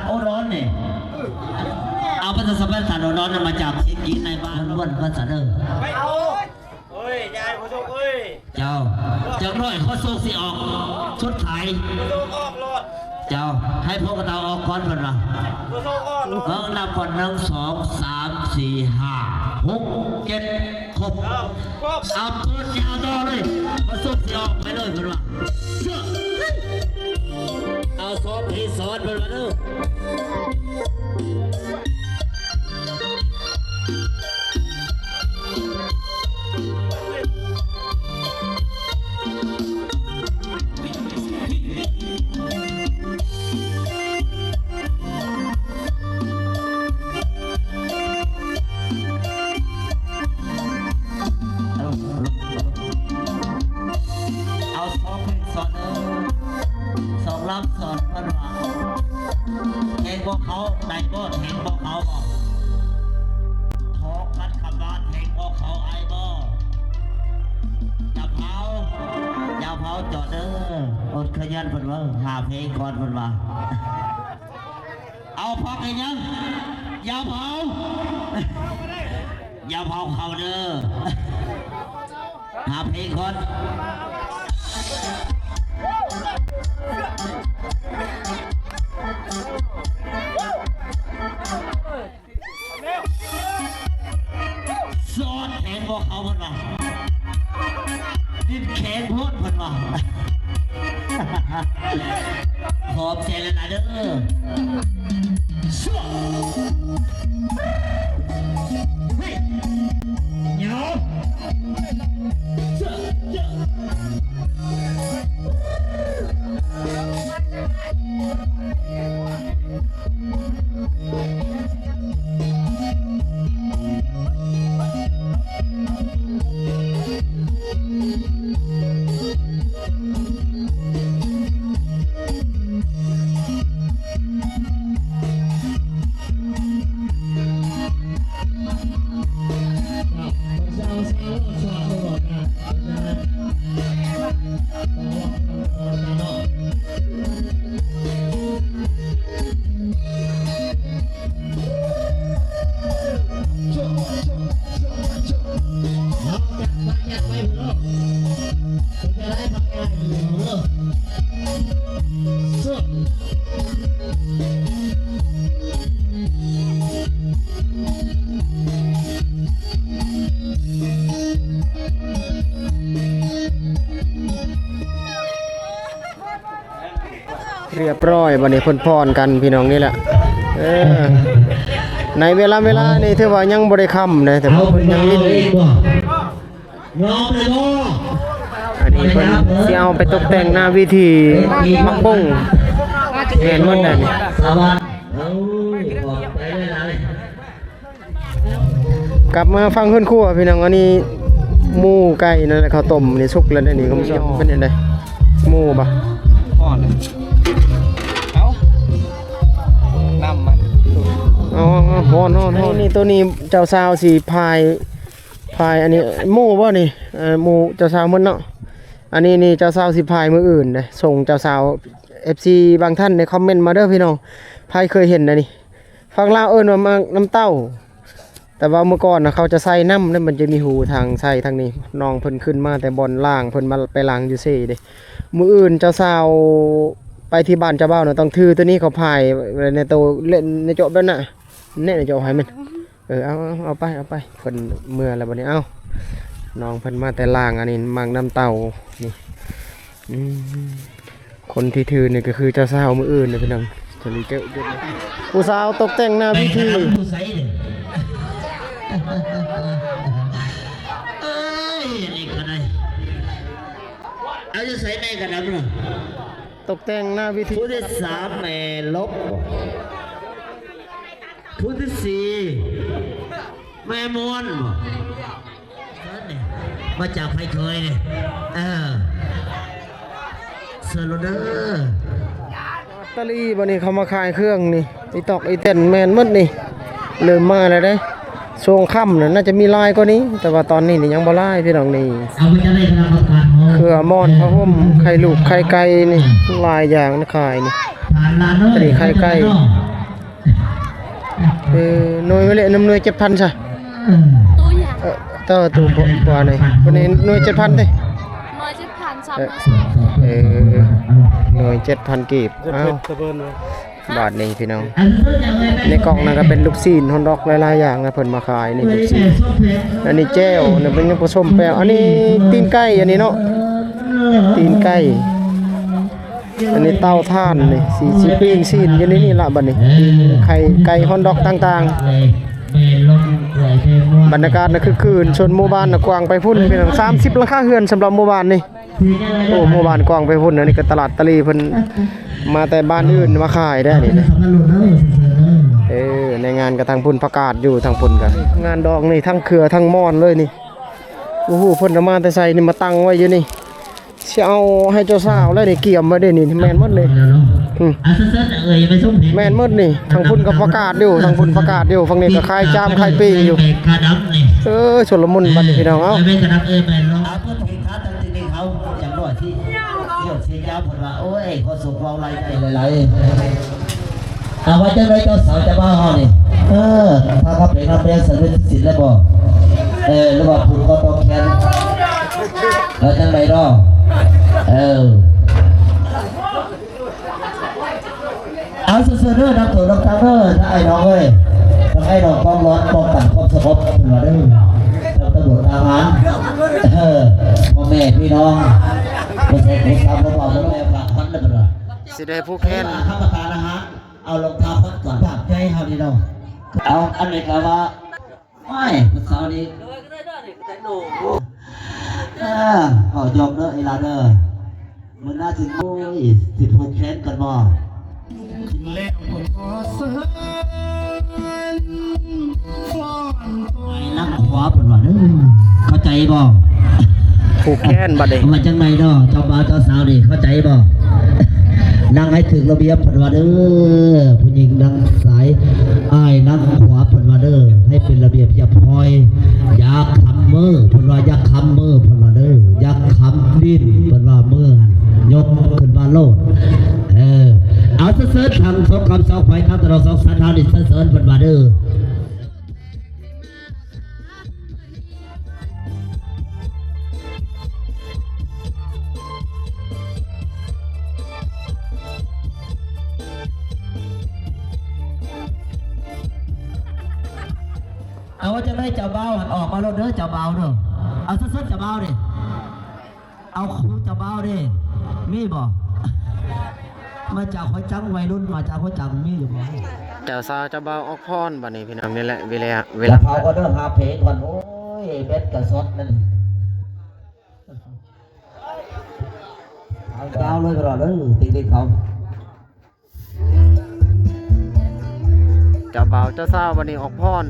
โอร้อนเนี่ยเอาภาษาสเปนทันโอร้อนมาจากสิงห์ในบ้านล้วนภาษาเดิมไม่เอาเฮ้ยยายผู้ชมเอ้ยเจ้าน้อยเขาโซ่สิออกชุดไทยเจ้าให้พวกเราออกก่อนเพื่อนละนับก่อน1 2 3 4 5 6 7ครบเอาตัวยาวต่อเลยเขาโซ่สิออกไปเลยเพื่อนละเอาซ้อมให้สอนเพื่อนละเด้อสอนเพื่อนว่าเห็นพวกเขาในบ่เห็นพวกเขาบอกทอคัดคำว่าเห็นพวกเขาไอ้บ่อย่าเผาจอดเด้ออดขยันเพื่อนว่าหาเพลงก่อนเพื่อนว่าเอาพักให้ยังอย่าเผาเขาเด้อหาเพลงก่อนสอนแขนบอกเขาเพิ่นว่าดิ้นแขนพูดเพิ่นว่าขอบใจแล้วนะเด้อเฮ้ยเหนียว เรียบร้อยบัดนี้เพิ่นพรกันพี่น้องนี่แหละในเวลานี่ถือว่ายังบ่ได้ค่ำนะแต่ว่าเพิ่นยังลิ้นอีก ยอมเลยบ่ อันนี้เพิ่นสิเอาไปตกแต่งหน้าวิธีมักบงแม่นหมดนั่นนี่ สวัสดีออกไปได้แล้ว กลับมาฟังเพิ่นครัวพี่น้องอันนี้หมูไก่นั่นแหละข้าวต้มนี่สุกแล้วนี่คุณผู้ชมเป็นยังไงหมูบ่ ห่อนเลยเอาน้ำมัน อ๋อฮ้อนนี่ตัวนี้เจ้าสาวสิพายอันนี้หมูบ่นี่หมูเจ้าสาวหมดเนาะอันนี้นี่เจ้าสาวสิพายมื้ออื่นเด้ส่งเจ้าสาว FC บางท่านในคอมเมนต์มาเด้อพี่น้องพายเคยเห็นนะนี่ฟังลาวเอิ้นว่ามาน้ำเต้าแต่ว่าเมื่อก่อนนะเขาจะใส่น้ำแล้วมันจะมีหูทางใส่ทางนี้น้องเพิ่นขึ้นมาแต่บอนล่างเพิ่นมาไปล้างอยู่เซ่เด้มื้ออื่นเจ้าสาวไปที่บ้านเจ้าบ่าวน่ะต้องถือตัวนี้เขาพายในโตเล่นในโจแบบน่ะแน่ในโจให้มันเอาไปเพิ่นเมื่อแล้วบัดนี้น้องเพิ่นมาแต่ล่างอันนี้มังน้ำเต้านี่คนที่ถือนี่ก็คือเจ้าสาวมื้ออื่นนะพี่น้องจะรีเจอผู้สาวตกแต่งหน้าพิธี ผู้ใส่เนี่ยเอ้ยนี่ก็ได้เอาจะใส่แม่กันนะมั้ง ตกแต่งหน้าพิธี ผู้ที่สามแม่ลบผู้ที่สี่แม่มวนมาจากไฟเคยเนี่ยเซอร์โรเดอร์ ตะลีบัดนี้เขามาขายเครื่องนี่อีตอกอีเต้นแมนหมดนี่เริ่มมาแล้วเด้ช่วงค่ำน่าจะมีลายกว่านี้แต่ว่าตอนนี้นี่ยังบ่ลายพี่น้องนี่ เอาไปจะได้ธนาคาร เครือมอนพระห่มไข่ลูกไข่ไก่นี่ลายอย่างนะขายนี่ ผ่านลาน ตะลีไข่ไก่หน่วยไว้เลยน้ำหน่วย7,000ซะ ตู้อย่าง เต้าตัวบ่ไหนวันนี้หน่วย7,000เด้ น้อยจะผ่านซ้ หน่วย7,000กีบอ้าว ตะเบินเลย บาทนี้พี่น้องในกล่องนั้นก็เป็นลูกซีนฮอนดอกหลายๆอย่างนะเพิ่นมาขายนี่ลูกซีนอันนี้แจ้วนี่เป็นผสมแป้วอันนี้ตีนไก่อันนี้เนาะตีนไก่อันนี้เต้าถ่านนี่สีปิ้งซีนอยู่ในนี่ล่ะบัดนี้ไข่ไก่ฮอนดอกต่างๆบรรยากาศน่ะคือคืนชนหมู่บ้านน่ะกว้างไปพุ่นพี่น้อง30หลังคาเรือนสำหรับหมู่บ้านนี่โอ้หมู่บ้านกว้างไปพุ่นอันนี้ก็ตลาดตะลีเพิ่นมาแต่บ้านอื่นมาขายได้นี่นะในงานกับทางพุ่นประกาศอยู่ทางพุ่นกันงานดอกนี่ทั้งเครือทั้งม่อนเลยนี่โอ้โหเพิ่นเอามาแต่ใส่นี่มาตั้งไว้อยู่นี่สิเอาให้เจ้าสาวแล้วนี่เกี่ยมไว้ได้นี่แม่นหมดเลยแม่นหมดนี่ทางพุ่นก็ประกาศอยู่ทางพุ่นประกาศอยู่ฝั่งนี้ก็คายจามคายปีอยู่ชลมุนบัดนี้พี่น้องเอ้า เพื่อนเพลงค้าตั้งที่นี่เขาอย่างน้อยที่เกี่ยวเสียยาผลว่าโอ้ยขอส่งเราอะไรไปหลายๆเอาไว้จะได้เจ้าสาวจะบ้าเขานี่ถ้าเขาเป็นรับเลี้ยงสำเร็จสิทธิ์แล้วบ่หรือว่าผูกคอตอแขนแล้วจังไรรอเอาเสื้อเด้อนักถือนักตาเด้อถ้าไอ้น้องเอ้ยต้องให้น้องความร้อนป้องกันความสงบหัวเด้อตำรวจทหารพ่อแม่พี่น้องไม่ใช่ผู้ทำผู้บอกผู้แม่ฝากพันได้ปะล่ะ สิได้ผู้แค้น ข้าพเจ้านะฮะเอารองเท้าพักก่อนถามใจเฮาดีน้องเอาอันนี้ก็ว่าไม่ผู้สาวนี่เอายอมเด้อไอ้ลาเด้อมันน่าถึงโอ้ยติดผูกแขนกันบ่ไอ้นักขวาเป็นว่าเด้อเข้าใจบ่ ผูกแค้นบัดนี้ มาจังไหนเนาะเจ้าบ่าวเจ้าสาวนี่เข้าใจบ่นั่งให้ถึงระเบียบเป็นว่าเด้อผู้หญิงนั่งสายอ้ายนั่งขวาเป็นว่าเด้อให้เป็นระเบียบอย่าพลอยอย่าคำมือเป็นว่าอย่าคำมือเป็นว่าเด้ออย่าคำดิ้นเป็นว่ามือยกขึ้นมาโลดเอาเสิร์ชทางสองคำสองไฟทางตลอดสองสันทานิเสิร์ชเป็นว่าเด้อเอาว่าจะได้เจ้าเบาออกมาแล้วเด้อเจ้าเบาเด้อเอาเสิร์ชเจ้าเบาดิเอาครูเจ้าเบาดิมีบ่ มาจากหัวจังวัยรุ่นมาจากหัวจังมีอยู่ไหม เจ้าสาวเจ้าบ่าวออกพรบัดนี้พี่น้องนี่แหละเวลา เวลาเผาก็เดินหาเพลงก่อนโอ้ยเบ็ดกับซดนั่นเอาดาวเลยก็รอเลยตีเขา เจ้าบ่าวเจ้าสาวบัดนี้ออกพร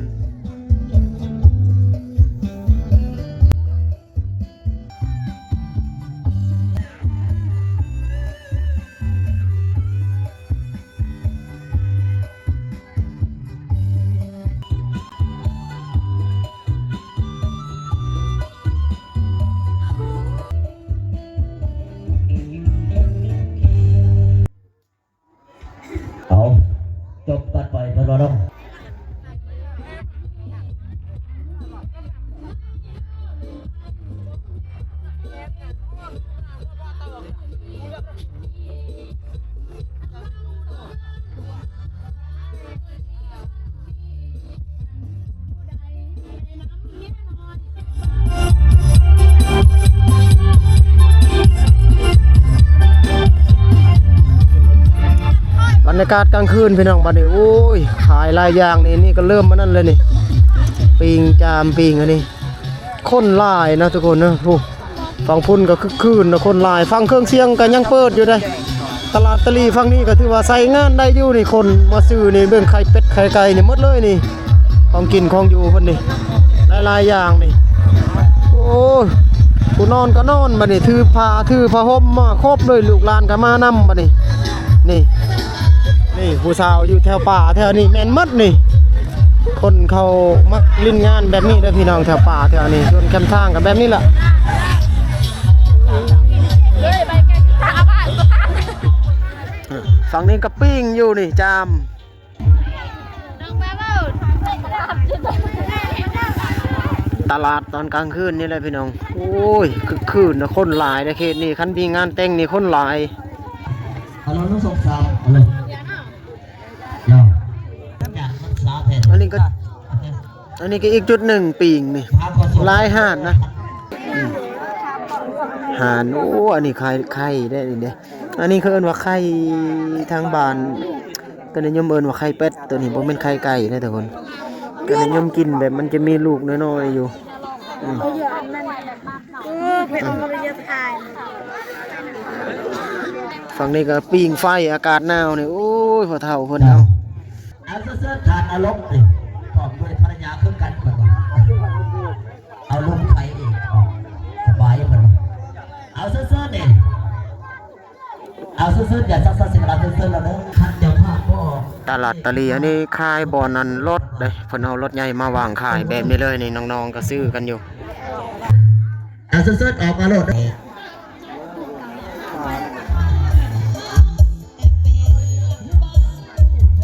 เอาจบกันไปเพื่อนเราบรรยากาศกลางคืนพี่น้องบัดนี้โอ้ยขายหลายอย่างนี่ก็เริ่มมานั่นเลยนี่ปิงจามปิงอันนี้คนหลายนะทุกคนนะโอ้ฟังพุ่นก็คึกคืนนะคนหลายฟังเครื่องเสียงก็ยังเปิดอยู่ได้ตลาดตะลีฟังนี้ก็ถือว่าใส่งานได้อยู่นี่คนมาซื้อนี่เบิ่งไข่เป็ดไข่ไก่นี่หมดเลยนี่ของกินของอยู่เพิ่นนี่หลายๆอย่างนี่โอ้ยผู้นอนก็นอนบัดนี้ถือผ้าห่มมาครบเลยลูกหลานก็มานำบัดนี้นี่ผู้สาวอยู่แถวป่าแถวนี้แม่นหมดนี่คนเขามักลิ้นงานแบบนี้เด้อพี่น้องแถวป่าแถวนี้ส่วนแคมป์ทางก็แบบนี้ล่ะฝั่งนี้ก็ปิ้งอยู่นี่จามตลาดตอนกลางคืนนี่แหละพี่น้องโอ้ยคือคืนนะคนหลายในเขตนี้คันมีงานแต่งนี่คนหลาย เอาเราต้องส่งสาวเอาเลยเนาะอยากมันสาวแทน อันนี้ก็อีกจุดหนึ่งปิงนี่ลายห่านนะห่านโอ้อันนี้ไข่ได้นี่เด้อันนี้เขาเอิ้นว่าไข่ทางบ้านก็นิยมเอิ้นว่าไข่เป็ดตัวนี้บ่แม่นไข่ไก่นะทุกคนก็นิยมกินแบบมันจะมีลูกน้อยๆอยู่ฝั่งนี้ก็ปิ้งไฟอากาศหนาวนี่โอ้ยพอเฒ่าเพิ่นเอาเสื้อทานอารมณ์ดิพร้อมด้วยภรรยาคือกันก่อนเอาลูกไปเองสบายก่อนเอาเสื้อดิเอาเสื้ออย่าซักๆสิเวลาเสื้อแล้วเด้อคันเจ้าภาพบ่ตลาดตะลีอันนี้ขายบ่อนันรถเด้เพิ่นเอารถใหญ่มาวางขายแบบนี้เลยนี่น้องๆก็ซื้อกันอยู่เอาเสื้อออกมาโลด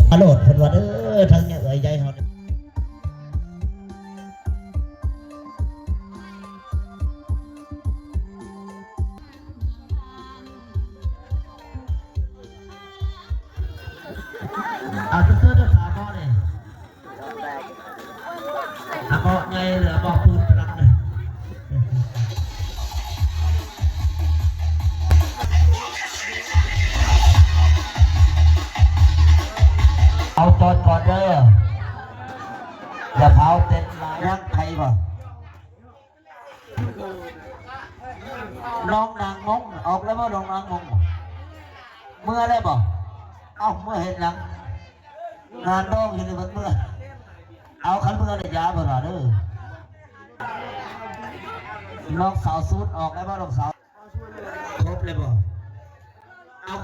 อโลดเพิ่นว่าเด้อทั้งเนี่ยเอ้ยใหญ่เฮาเอาเสื้อเด้อขาหม้อนี่ขาหม้อใหญ่เหลือบ่ปืนพลังเลยเอาจอดก่อนเด้ออย่าเผาเต็นท์มายังใครบ่น้องนางงงออกแล้วว่าน้องนางงงเมื่อได้บ่เอ้าเมื่อเห็นหลังงานน้องอยู่ในวันเมื่อเอาคันเมื่อได้ยาบ่ล่ะเด้อน้องสาวสูดออกแล้วว่าน้องสาวครบเลยบ่เอา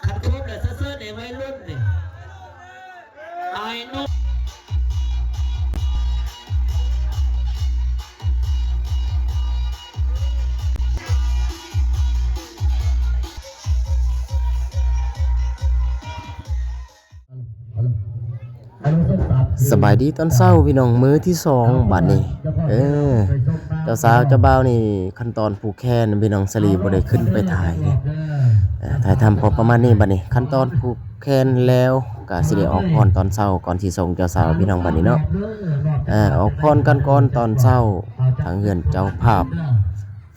คันครบเลยเสื้อๆในวัยรุ่นนี่ไอ้นุ่มสบายดีตอนเช้าพี่น้องมื้อที่2บัดนี้เจ้าสาวเจ้าบ่าวนี่ขั้นตอนผูกแขนพี่น้องสลีบ่ได้ขึ้นไปถ่ายนี่ถ่ายทำพอประมาณนี้บัดนี้ขั้นตอนผูกแขนแล้วก็สิได้ออกพรตอนเช้าก่อนสิส่งเจ้าสาวพี่น้องบัดนี้เนาะออกพรกันก่อนตอนเช้าทางเฮือนเจ้าภาพ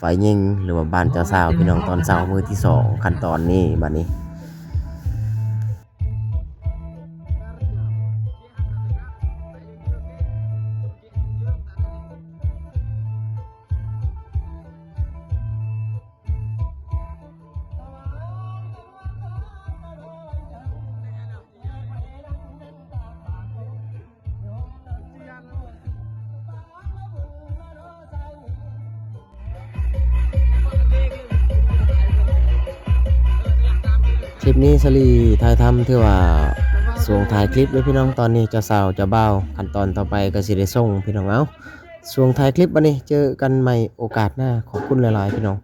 ฝ่ายหญิงหรือว่าบ้านเจ้าสาวพี่น้องตอนเช้ามื้อที่2ขั้นตอนนี้บัดนี้ คลิปนี้สลีถ่ายทำถือว่าส่งถ่ายคลิปเลยพี่น้องตอนนี้เจะสาวเจะบ่าวขั้นตอนต่อไปก็สิได้ส่งพี่น้องเอาส่งถ่ายคลิปวันนี้เจอกันใหม่โอกาสหน้าขอบคุณหลายๆพี่น้อง